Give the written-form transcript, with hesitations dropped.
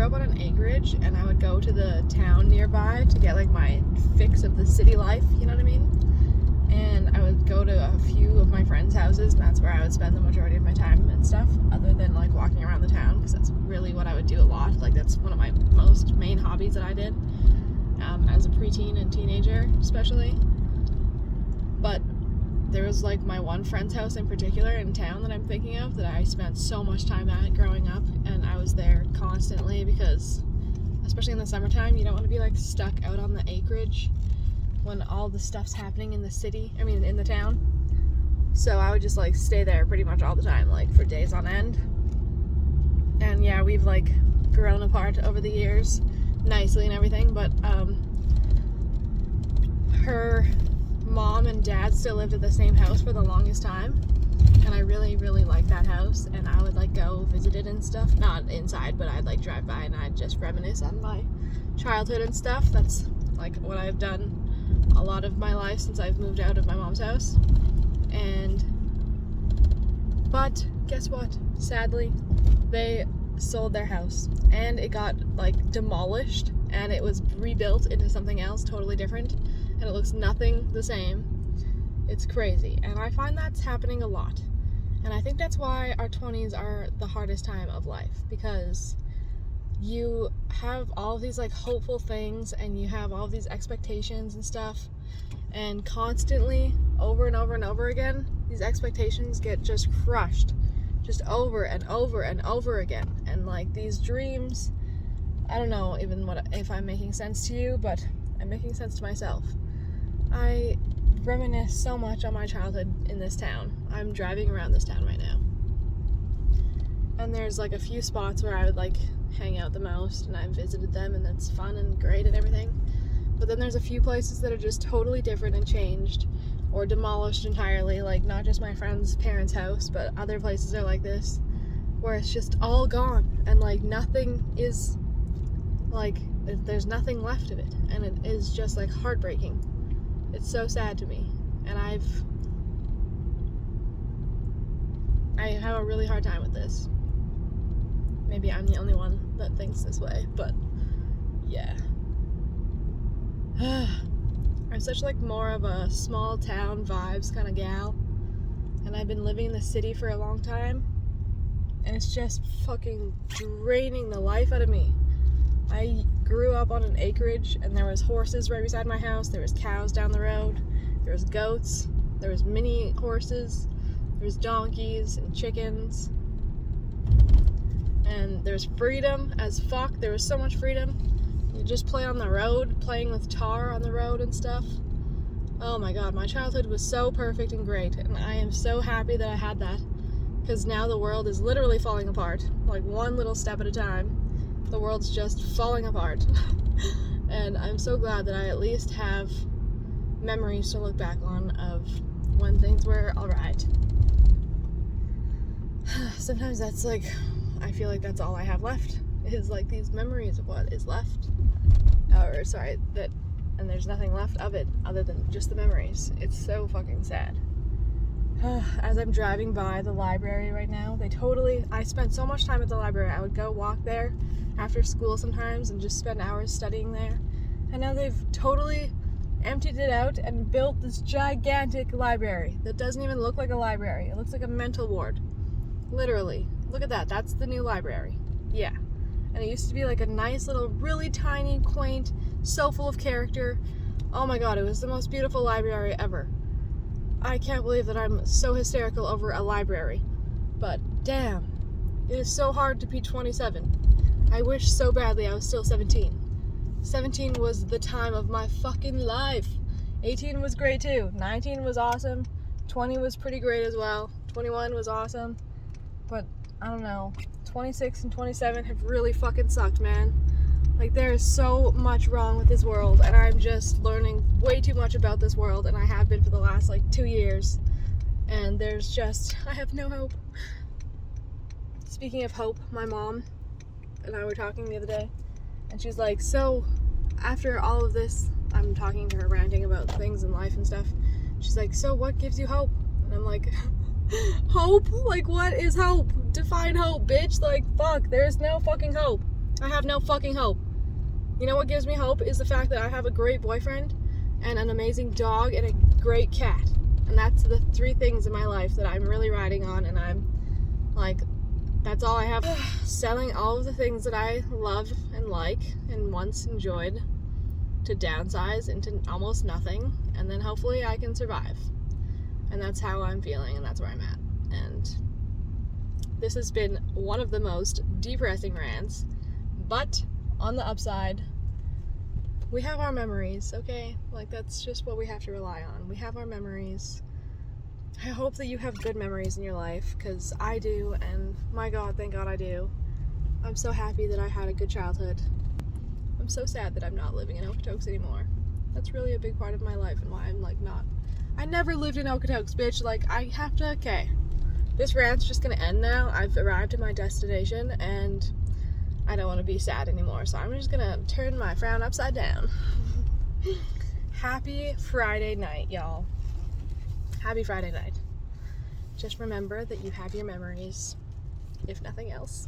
grew up on an acreage, and I would go to the town nearby to get like my fix of the city life, you know what I mean? And I would go to a few of my friends' houses, and that's where I would spend the majority of my time and stuff, other than like walking around the town, because that's really what I would do a lot. Like that's one of my most main hobbies that I did as a preteen and teenager especially. But there was like my one friend's house in particular in town that I'm thinking of that I spent so much time at growing up, and I was there constantly because, especially in the summertime, you don't want to be like stuck out on the acreage when all the stuff's happening in the city, in the town. So I would just like stay there pretty much all the time, like for days on end. And yeah, we've like grown apart over the years nicely and everything, but her mom and dad still lived at the same house for the longest time, and I really, really liked that house, and I would like go visit it and stuff, not inside, but I'd like drive by and I'd just reminisce on my childhood and stuff. That's like what I've done a lot of my life since I've moved out of my mom's house. But guess what? Sadly, they sold their house, and it got like demolished, and it was rebuilt into something else totally different, and it looks nothing the same. It's crazy, and I find that's happening a lot, and I think that's why our 20s are the hardest time of life, because you have all these like hopeful things, and you have all these expectations and stuff, and constantly over and over and over again these expectations get just crushed, just over and over and over again. And like these dreams, I don't know even if I'm making sense to you, but I'm making sense to myself. I reminisce so much on my childhood in this town. I'm driving around this town right now, and there's like a few spots where I would like hang out the most, and I've visited them, and that's fun and great and everything. But then there's a few places that are just totally different and changed or demolished entirely, like not just my friend's parents' house, but other places are like this, where it's just all gone, and like nothing is, like there's nothing left of it, and it is just like heartbreaking. It's so sad to me, and I have a really hard time with this. Maybe I'm the only one that thinks this way, but yeah. I'm such like more of a small town vibes kind of gal, and I've been living in the city for a long time, and it's just fucking draining the life out of me. I grew up on an acreage, and there was horses right beside my house, there was cows down the road, there was goats, there was mini horses, there was donkeys and chickens, and there's freedom as fuck. There was so much freedom. You just play on the road, playing with tar on the road and stuff. Oh my god, my childhood was so perfect and great, and I am so happy that I had that, because now the world is literally falling apart, like one little step at a time. The world's just falling apart. And I'm so glad that I at least have memories to look back on of when things were alright. Sometimes that's like, I feel like that's all I have left, is like these memories of what is left. And there's nothing left of it other than just the memories. It's so fucking sad. As I'm driving by the library right now, I spent so much time at the library. I would go walk there after school sometimes and just spend hours studying there. And now they've totally emptied it out and built this gigantic library that doesn't even look like a library. It looks like a mental ward. Literally. Look at that. That's the new library. Yeah. And it used to be like a nice little, really tiny, quaint, so full of character. Oh my god, it was the most beautiful library ever. I can't believe that I'm so hysterical over a library. But damn, it is so hard to be 27. I wish so badly I was still 17. 17 was the time of my fucking life. 18 was great too. 19 was awesome. 20 was pretty great as well. 21 was awesome. But I don't know. 26 and 27 have really fucking sucked, man. Like, there is so much wrong with this world, and I'm just learning way too much about this world, and I have been for the last, 2 years. And I have no hope. Speaking of hope, my mom and I were talking the other day, and she's like, so, after all of this, I'm talking to her, ranting about things in life and stuff. She's like, so what gives you hope? And I'm like, hope? Like, what is hope? Define hope, bitch. Like, fuck, there's no fucking hope. I have no fucking hope. You know what gives me hope is the fact that I have a great boyfriend and an amazing dog and a great cat. And that's the 3 things in my life that I'm really riding on, and I'm like, that's all I have. Selling all of the things that I love and like and once enjoyed to downsize into almost nothing, and then hopefully I can survive. And that's how I'm feeling, and that's where I'm at. And this has been one of the most depressing rants, but on the upside, we have our memories, okay? Like, that's just what we have to rely on. We have our memories. I hope that you have good memories in your life, because I do, and my God, thank God I do. I'm so happy that I had a good childhood. I'm so sad that I'm not living in Okotoks anymore. That's really a big part of my life and why I'm like not. I never lived in Okotoks, bitch. Like, I have to, okay. This rant's just gonna end now. I've arrived at my destination and I don't want to be sad anymore, so I'm just gonna turn my frown upside down. Happy Friday night, y'all. Happy Friday night. Just remember that you have your memories, if nothing else.